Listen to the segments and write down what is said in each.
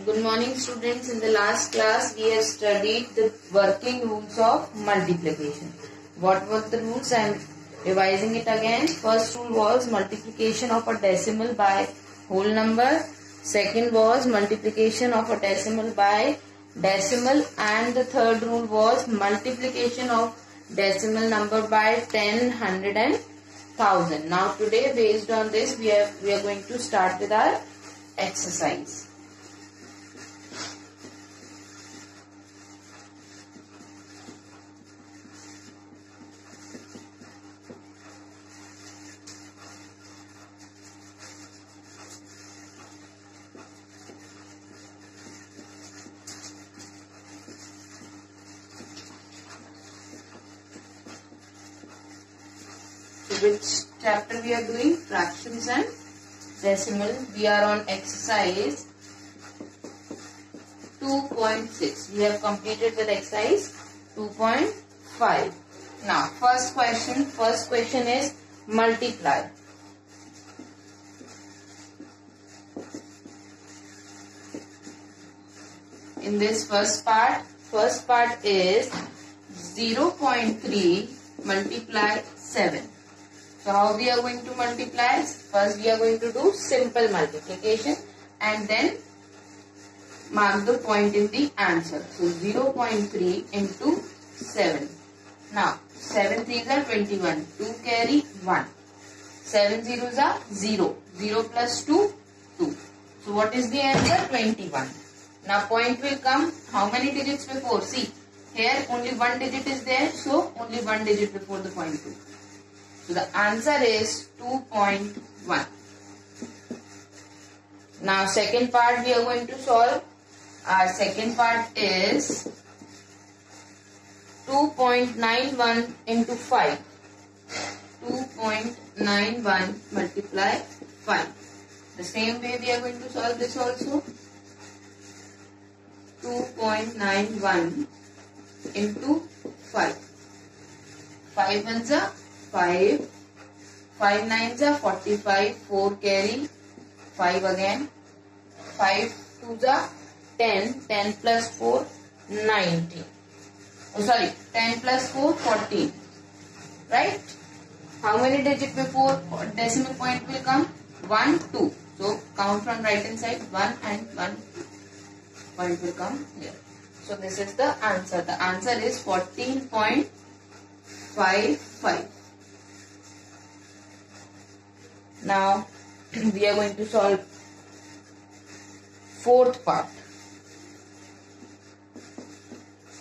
Good morning students. In the last class we have studied the working rules of multiplication. What were the rules? I am revising it again. First rule was multiplication of a decimal by whole number. Second was multiplication of a decimal by decimal, and the third rule was multiplication of decimal number by 10, 100 and 1000. Now today, based on this, we are going to start with our exercise. Which chapter we are doing? Fractions and decimal. We are on exercise 2.6. We have completed with exercise 2.5. Now first question is multiply. In this first part is 0.3 multiply 7. So how we are going to multiply? First we are going to do simple multiplication and then mark the point in the answer. So 0.3 into 7. Now 7 3s are 21. 2 carry 1. 7 zeros are 0. 0 plus 2, 2. So what is the answer? 21. Now point will come. How many digits before? See, here only one digit is there. So only one digit before the point 2. So the answer is 2.1. Now second part we are going to solve. Our second part is 2.91 into 5. 2.91 multiply 5. The same way we are going to solve this also. 2.91 into 5. 5 ones are 5, 5 nines are 45, 4 carry, 5 again, 5 twos are 10, 10 plus 4, 19. Oh sorry, 10 plus 4, 14. Right? How many digits before decimal point will come? 1, 2. So count from right hand side, 1 and 1 point will come here. So this is the answer. The answer is 14.55. Now we are going to solve fourth part.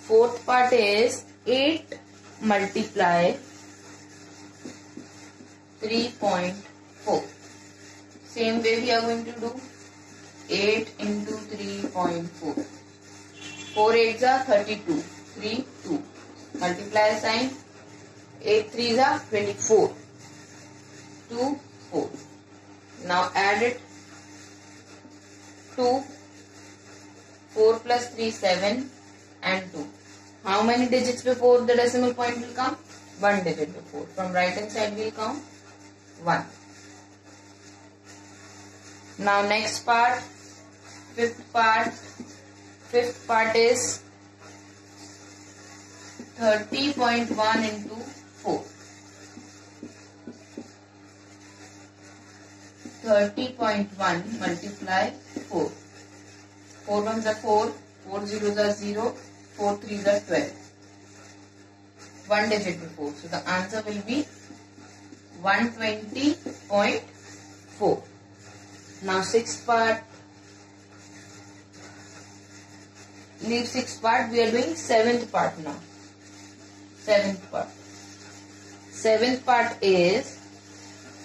Fourth part is 8 multiply 3.4. Same way we are going to do 8 into 3.4. 4 8s are 32. 3 2. Multiply sign. 8 3s are 24. 2 4. Now add it. 2, 4 plus 3, 7 and 2. How many digits before the decimal point will come? 1 digit before. From right hand side we will count 1. Now next part, fifth part. Fifth part is 30.1 into 4. 30.1 multiply 4. 4 ones are 4, 4 zeros are 0, 4 threes are 12. 1 digit before. So the answer will be 120.4. Now sixth part. Leave sixth part. We are doing seventh part now. Seventh part. Seventh part is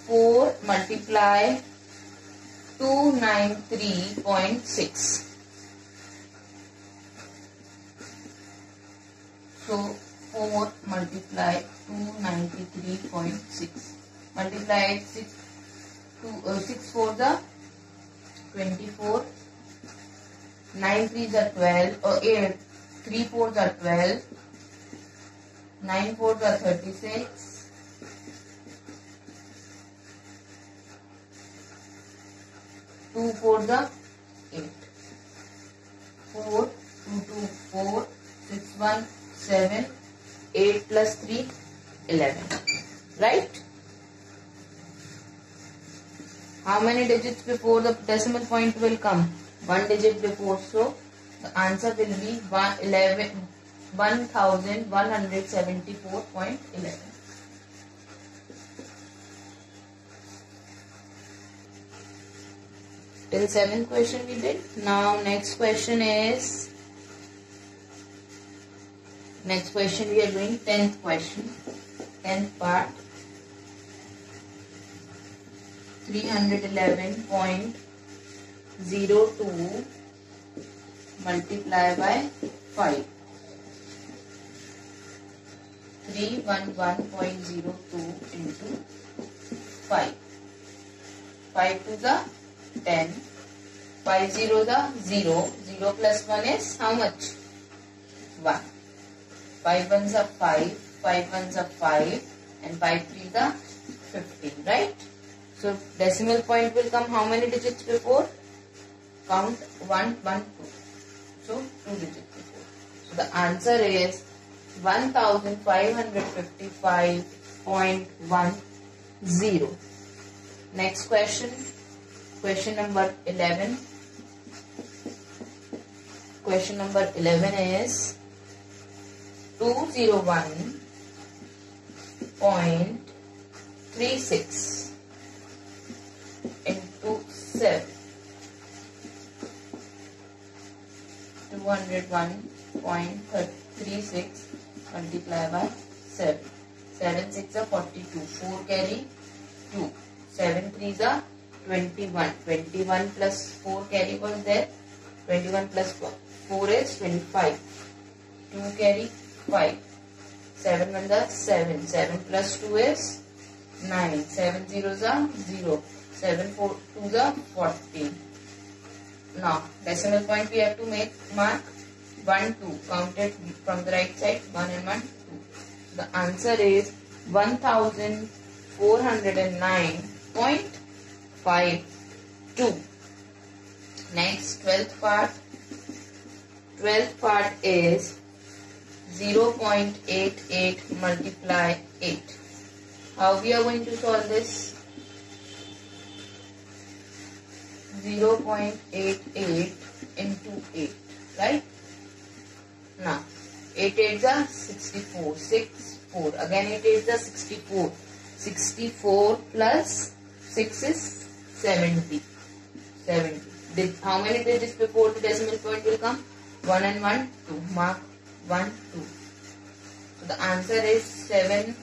4 multiply 293.6. So 4 multiply 293.6. Multiply it 6 4s are 24. 9 3s are 12. 3 4s are 12. 9 4s are 36. 2 4 the 8. 1, 7. 8 plus 3, 11. Right? How many digits before the decimal point will come? 1 digit before. So, the answer will be 1174.11. Till 7th question we did. Now next question is, we are doing 10th question. 10th part. 311.02 multiply by 5. 311.02 into 5. 5 to the 10. 5 0 the 0. 0 plus 1 is how much? 1. 5 ones are 5. 5 ones are 5. And 5 3 the 15. Right? So decimal point will come how many digits before? Count 1, 1, 2. So 2 digits before. So the answer is 1555.10. Next question. Question number 11. Question number 11 is 201.36 into 7. 201.36 multiply by 7. 7 6 are 42. 4 carry 2. 7 3 are 21. 21 plus 4 carry was there. 21 plus 4 is 25. 2 carry 5. 7 1 are 7. 7 plus 2 is 9. 7 zeros are 0. 7 4 2 are 14. Now decimal point we have to mark 1 2. Count it from the right side. 1 and 1 2. The answer is 1409.52. Next 12th part. 12th part is 0.88 multiply 8. How we are going to solve this? 0.88 into 8, right? Now 8 8s are 64. 6 4. Again 8 8s are 64. 64 plus 6 is 70. 70. How many digits before the decimal point will come? 1 and 1 2. Mark 1 2. So the answer is 7.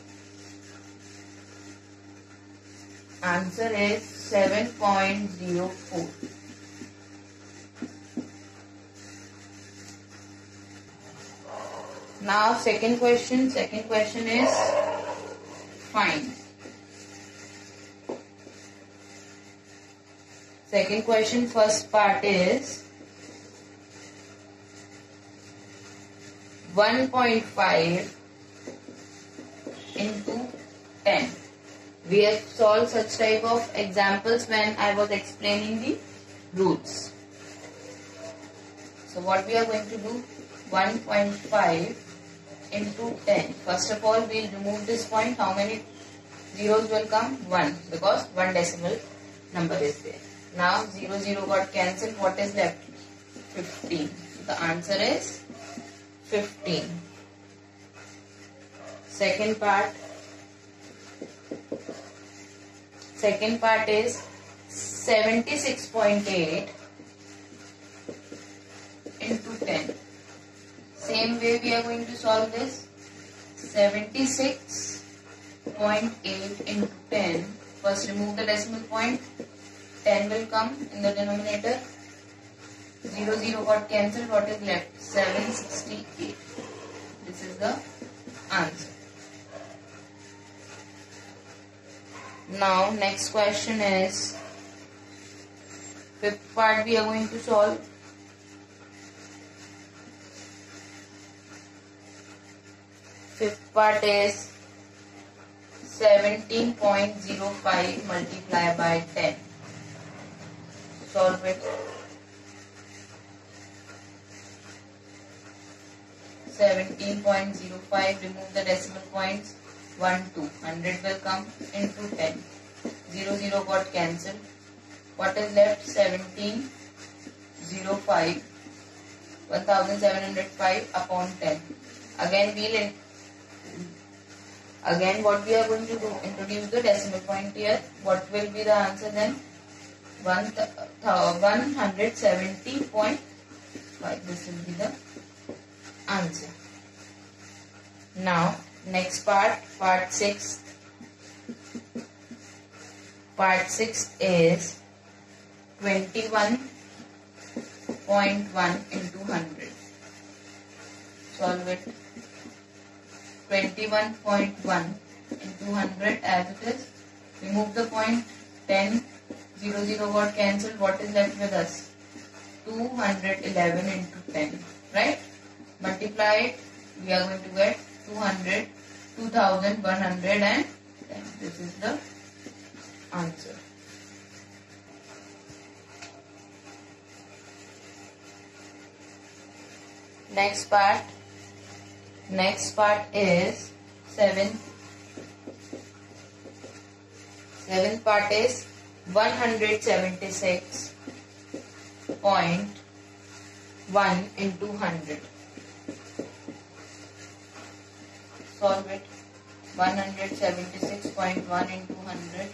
Answer is 7.04. Now second question. Second question is find. Second question, first part is 1.5 into 10. We have solved such type of examples when I was explaining the roots. So what we are going to do? 1.5 into 10. First of all, we will remove this point. How many zeros will come? 1, because one decimal number is there. Now 0 0 got cancelled. What is left? 15. So the answer is 15. Second part. Second part is 76.8 into 10. Same way we are going to solve this. 76.8 into 10. First remove the decimal point. 10 will come in the denominator. 0 0 got cancelled. What is left? 768. This is the answer. Now next question is fifth part we are going to solve. Fifth part is 17.05 multiply by 10. Solve it. 17.05. Remove the decimal points. 1, 2. 100 will come into 10. 0, 0 got cancelled. What is left? 1705. 1705 upon 10. Again what we are going to do? Introduce the decimal point here. What will be the answer then? 170.5. This will be the answer. Now next part 6. Part 6 is 21.1 into 100. Solve it. 21.1 into 100 as it is. Remove the point. 10. 0, 0 got cancelled. What is left with us? 211 into 10. Right? Multiply it. We are going to get 2110. This is the answer. Next part is 7. 7th part is 176.1 into 100. Solve it. 176.1 into 100.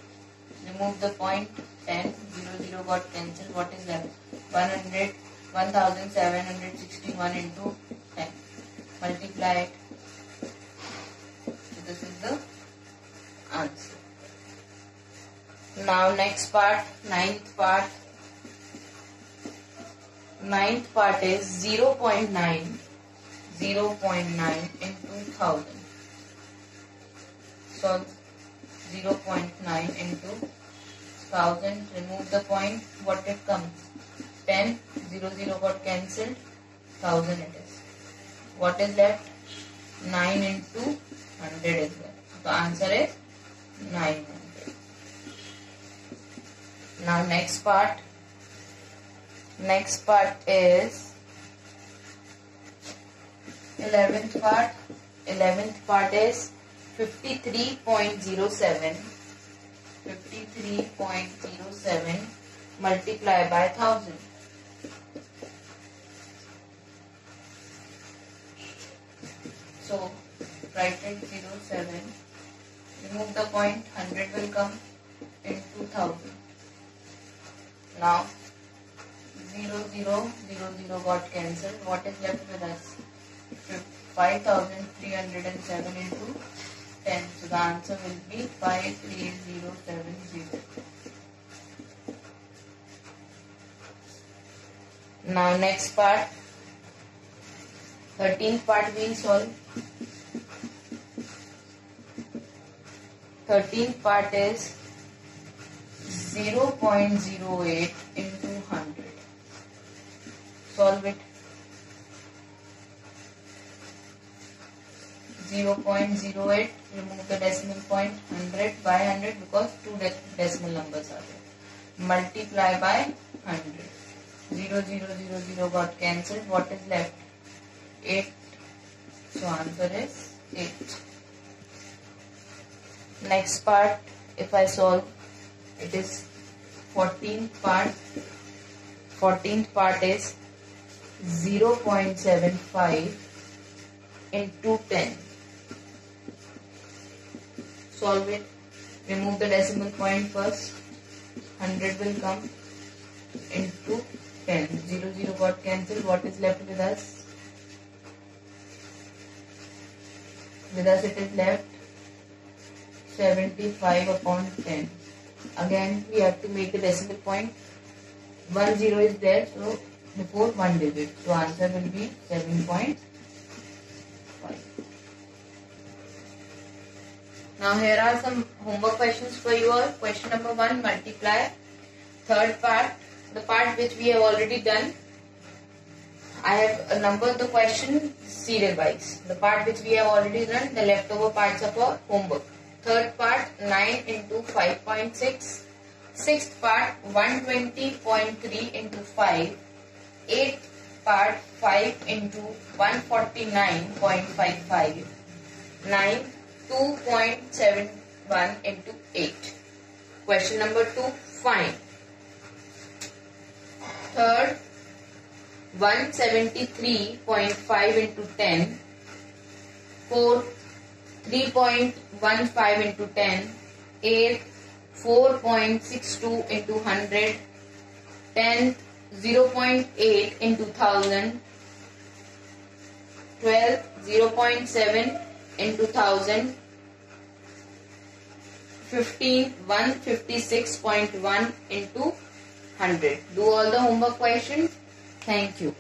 Remove the point. 10. 0, 0 got cancelled. What is left? 1761 into 10. Multiply it. So this is the answer. Now next part, 9th part. 9th part is 0.9. 0.9 into 1000. Solve. 0.9 into 1000. Remove the point. What it comes? 10. 0, 0 got cancelled. 1000 it is. What is left? 9 into 100 is left. So the answer is 900. Now next part. Next part is 11th part. 11th part is 53.07. 53.07 multiply by 1000. So write it 07. Remove the point. 100 will come into 1000. Now 0, 0, 0, 0 got cancelled. What is left with us? 5307 into 10. So the answer will be 53070. Now next part, 13th part we will solve. 13th part is 0.08 into 100. Solve it. 0.08. Remove the decimal point. 100 by 100 because two decimal numbers are there. Multiply by 100. 0, 0, 0, 0 got cancelled. What is left? 8. So answer is 8. Next part, if I solve, it is 14th part. 14th part is 0.75 into 10. Solve it. Remove the decimal point first. 100 will come into 10. 0, 0 got cancelled. What is left with us? With us it is left 75 upon 10. Again we have to make the decimal point. 1 0 is there, so before 1 digit. So answer will be 7.5. Now here are some homework questions for you all. Question number 1, multiply. Third part, the part which we have already done. I have numbered the question serial wise. The part which we have already done, the leftover parts are for homework. Third part, 9 into 5.6. Sixth part, 120.3 into 5. Eighth part 5 into 149.55. 9 2.71 into 8. Question number 2, find. Third, 173.5 into 10. Fourth, 3.15 into 10. Eighth, 4.62 into 100. 10th, 0.8 into 1000. 12th, 0.7 into 1000. 15th, 156.1 into 100. Do all the homework questions. Thank you.